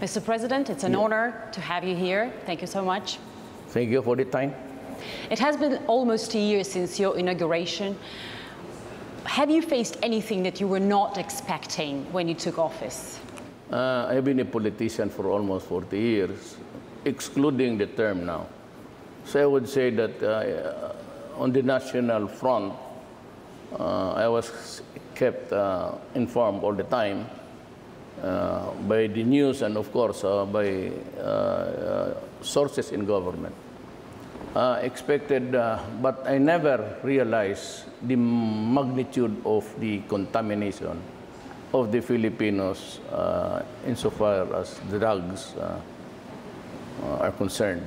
Mr. President, it's an honor to have you here. Thank you so much. Thank you for the time. It has been almost a year since your inauguration. Have you faced anything that you were not expecting when you took office? I've been a politician for almost 40 years, excluding the term now. So I would say that on the national front, I was kept informed all the time by the news and, of course, by sources in government. But I never realized the magnitude of the contamination of the Filipinos insofar as drugs are concerned.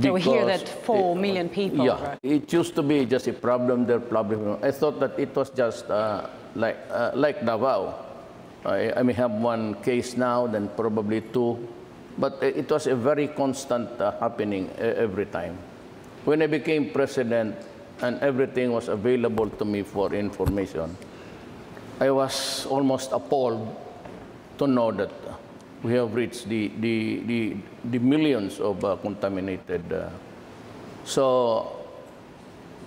So we hear that 4 million people. Yeah, right? It used to be just a problem. I thought that it was just like Davao. I may have one case now, then probably 2. But it was a very constant happening every time. When I became president and everything was available to me for information, I was almost appalled to know that we have reached the millions of contaminated. So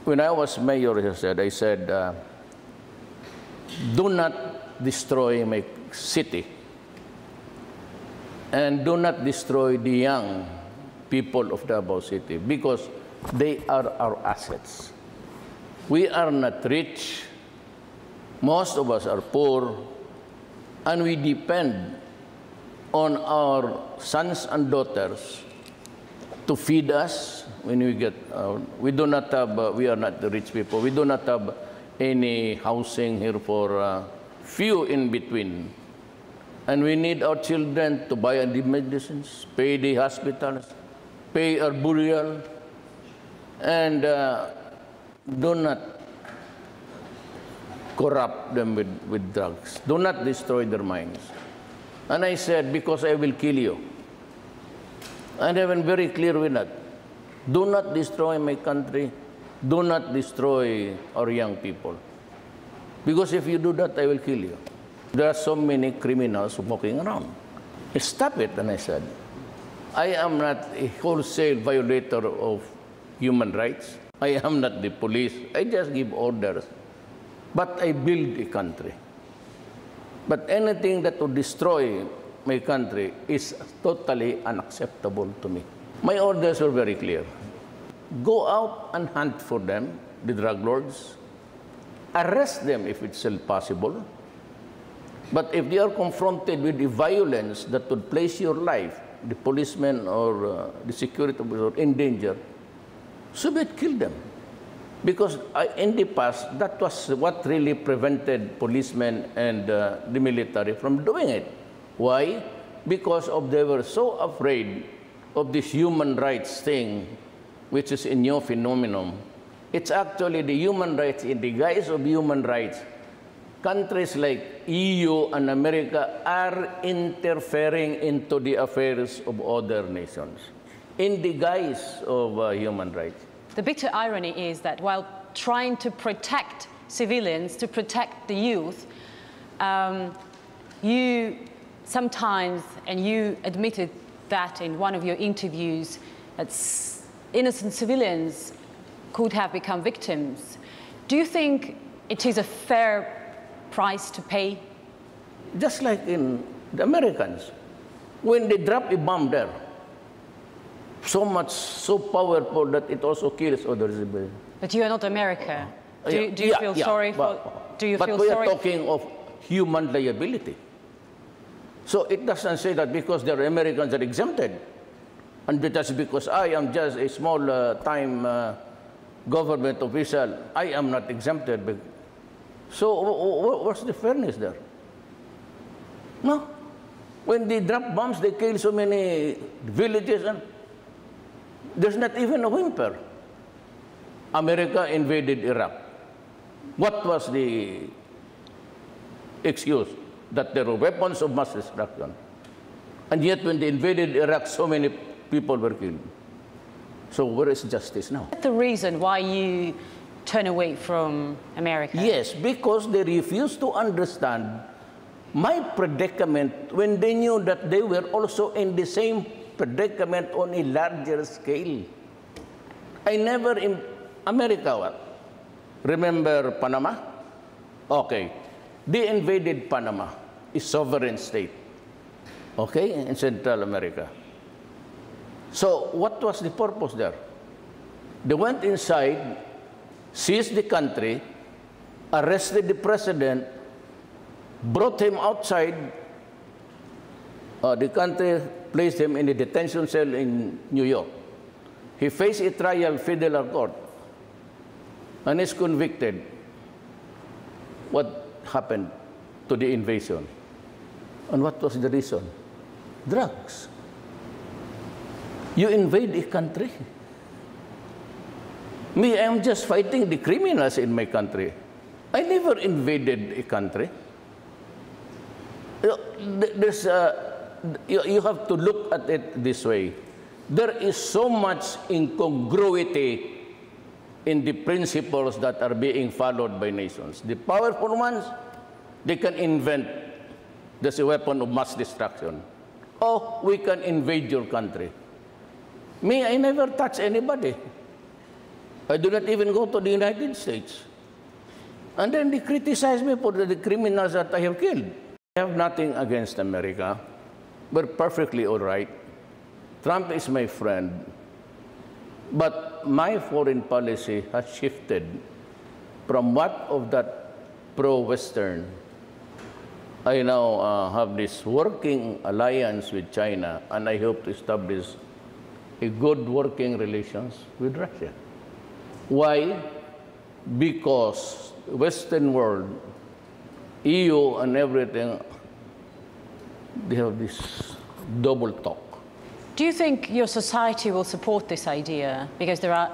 when I was mayor, I said, do not destroy my city. And do not destroy the young people of Davao City because they are our assets. We are not rich. Most of us are poor. And we depend on our sons and daughters to feed us when we get we are not the rich people. We do not have any housing here for few in between. And we need our children to buy the medicines, pay the hospitals, pay our burial, and do not corrupt them with drugs. Do not destroy their minds. And I said, because I will kill you. And I've been very clear with that. Do not destroy my country. Do not destroy our young people. Because if you do that, I will kill you. There are so many criminals walking around. Stop it, and I said. I am not a wholesale violator of human rights. I am not the police. I just give orders. But I build a country. But anything that would destroy my country is totally unacceptable to me. My orders were very clear. Go out and hunt for them, the drug lords. Arrest them if it's still possible. But if they are confronted with the violence that would place your life, the policeman or the security officer in danger, so be it, kill them. Because in the past, that was what really prevented policemen and the military from doing it. Why? Because they were so afraid of this human rights thing, which is a new phenomenon. It's actually the human rights in the guise of human rights. Countries like EU and America are interfering into the affairs of other nations in the guise of human rights. The bitter irony is that while trying to protect civilians, to protect the youth, you sometimes, and you admitted that in one of your interviews, that innocent civilians could have become victims. Do you think it is a fair price to pay? Just like in the Americans, when they drop a bomb there, so powerful that it also kills others. But you are not America. Do you feel sorry for? But we are talking of human liability. So it doesn't say that because the Americans are exempted, and that's because I am just a small-time government official, I am not exempted. So what's the fairness there? No. When they drop bombs, they kill so many villages, and there's not even a whimper. America invaded Iraq. What was the excuse? That there were weapons of mass destruction. And yet when they invaded Iraq, so many people were killed. So where is justice now? Is that the reason why you turn away from America? Yes, because they refuse to understand my predicament when they knew that they were also in the same predicament on a larger scale. I never in America, what? Remember Panama? Okay. They invaded Panama, a sovereign state, okay, in Central America. So what was the purpose there? They went inside, seized the country, arrested the president, brought him outside the country, placed him in a detention cell in New York. He faced a trial federal court and is convicted. What happened to the invasion? And what was the reason? Drugs. You invade a country. Me, I'm just fighting the criminals in my country. I never invaded a country. You have to look at it this way. There is so much incongruity in the principles that are being followed by nations. The powerful ones, they can invent this weapon of mass destruction. Oh, we can invade your country. Me, I never touch anybody. I do not even go to the United States. And then they criticize me for the criminals that I have killed. I have nothing against America. We're perfectly all right. Trump is my friend. But my foreign policy has shifted from what of that pro-Western. I now have this working alliance with China, and I hope to establish a good working relations with Russia. Why? Because Western world, EU and everything, they have this double talk. Do you think your society will support this idea? Because there are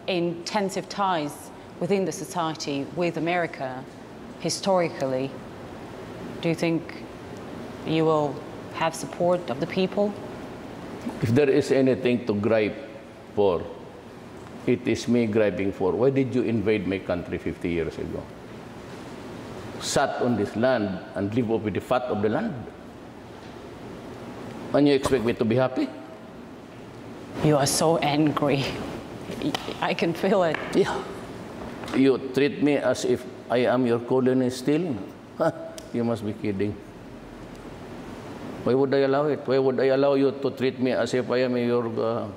intensive ties within the society with America, historically. Do you think you will have support of the people? If there is anything to gripe for, it is me griping for. Why did you invade my country 50 years ago? Sat on this land and live off with the fat of the land. And you expect me to be happy? You are so angry. I can feel it. Yeah. You treat me as if I am your colony still? You must be kidding. Why would I allow it? Why would I allow you to treat me as if I am your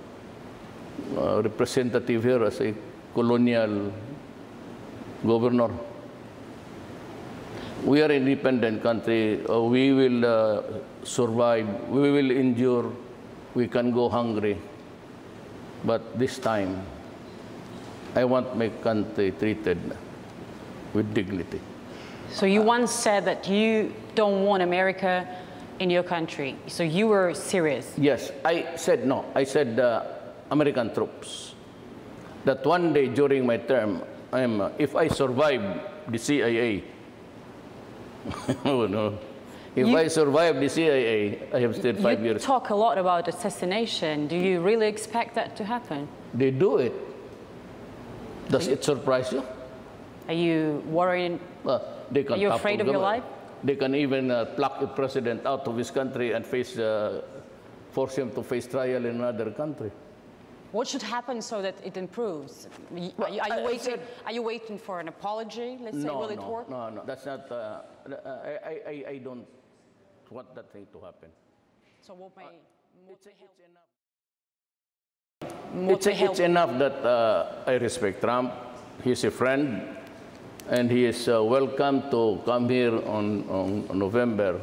representative here as a colonial governor? We are an independent country. We will survive. We will endure. We can go hungry. But this time, I want my country treated with dignity. So you once said that you don't want America in your country. So you were serious? Yes, I said no. I said American troops. That one day during my term, if I survive the CIA, oh no. If I survive the CIA, I have stayed 5 years. You talk a lot about assassination. Do you really expect that to happen? They do it. Does it surprise you? Are you worried? They can Are you afraid of your life? They can even pluck a president out of his country and force him to face trial in another country. What should happen so that it improves? Are you waiting for an apology? Let's say, will it work? No, that's not. I don't want that thing to happen. So what may It's enough that I respect Trump. He's a friend, and he is welcome to come here on November.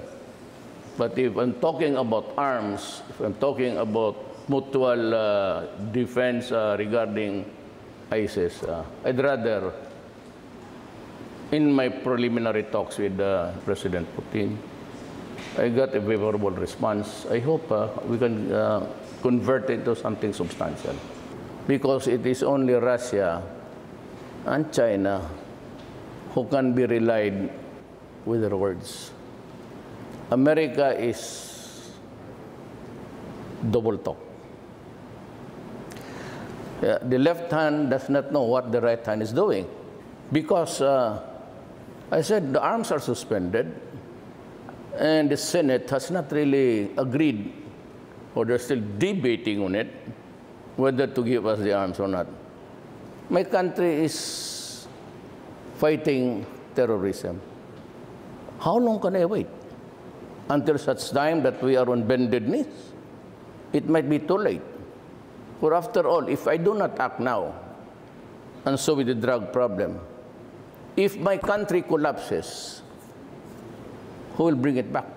But if I'm talking about arms, if I'm talking about mutual defense regarding ISIS, I'd rather, in my preliminary talks with President Putin, I got a favorable response. I hope we can convert it to something substantial. Because it is only Russia and China who can be relied with their words. America is double talk. The left hand does not know what the right hand is doing. Because I said the arms are suspended. And the Senate has not really agreed, or they're still debating on it, whether to give us the arms or not. My country is fighting terrorism. How long can I wait? Until such time that we are on bended knees? It might be too late. For after all, if I do not act now, and so with the drug problem, if my country collapses, who will bring it back?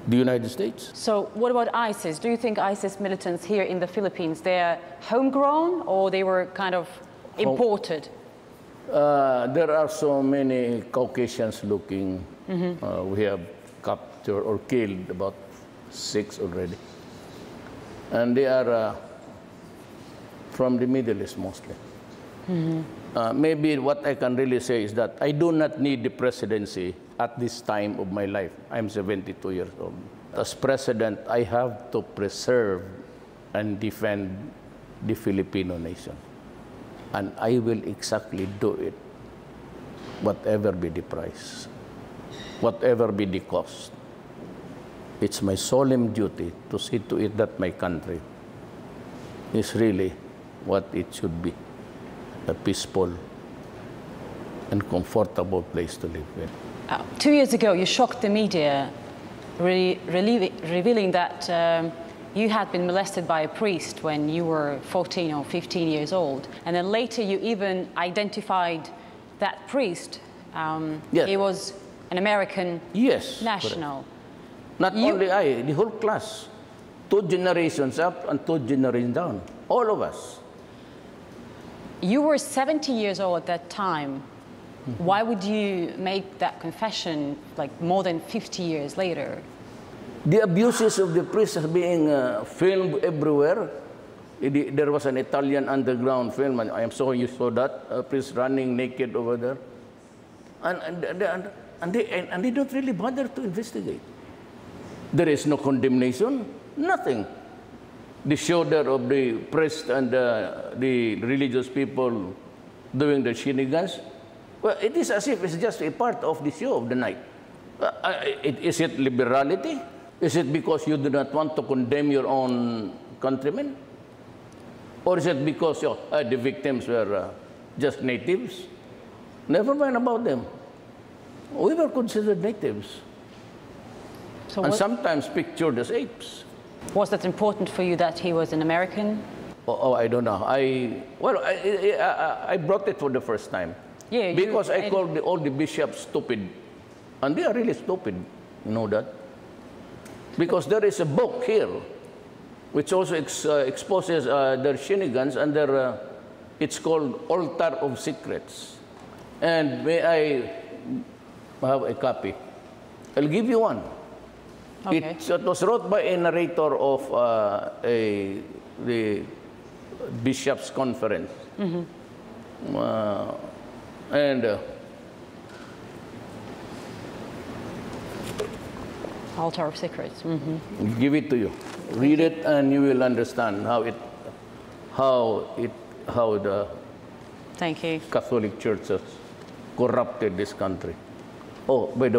The United States. So what about ISIS? Do you think ISIS militants here in the Philippines, they're homegrown or they were kind of imported? There are so many Caucasians looking. We have captured or killed about 6 already. And they are from the Middle East mostly. Maybe what I can really say is that I do not need the presidency at this time of my life. I'm 72 years old. As president, I have to preserve and defend the Filipino nation. And I will exactly do it, whatever be the price, whatever be the cost. It's my solemn duty to see to it that my country is really what it should be, a peaceful and comfortable place to live in. 2 years ago, you shocked the media, revealing that you had been molested by a priest when you were 14 or 15 years old. And then later you even identified that priest. Yes. He was an American national. Correct. Not only I, the whole class. 2 generations up and 2 generations down. All of us. You were 70 years old at that time. Why would you make that confession like more than 50 years later? The abuses of the priests are being filmed everywhere. There was an Italian underground film, and I am sure you saw that, a priest running naked over there. And they don't really bother to investigate. There is no condemnation, nothing. The shoulder of the priest and the religious people doing the shenanigans, well, it is as if it's just a part of the show of the night. Is it liberality? Is it because you do not want to condemn your own countrymen? Or is it because the victims were just natives? Never mind about them. We were considered natives. So and sometimes pictured as apes. Was that important for you that he was an American? Oh, I don't know. I brought it for the first time. Yeah, because I called all the bishops stupid. And they are really stupid, you know that? Because there is a book here which also exposes their shenanigans, and it's called Altar of Secrets. And may I have a copy? I'll give you one. Okay. It was wrote by a narrator of the Bishops' Conference. Altar of Secrets. Give it to you. Read it, and you will understand how the Thank you. Catholic Church has corrupted this country. Oh, by the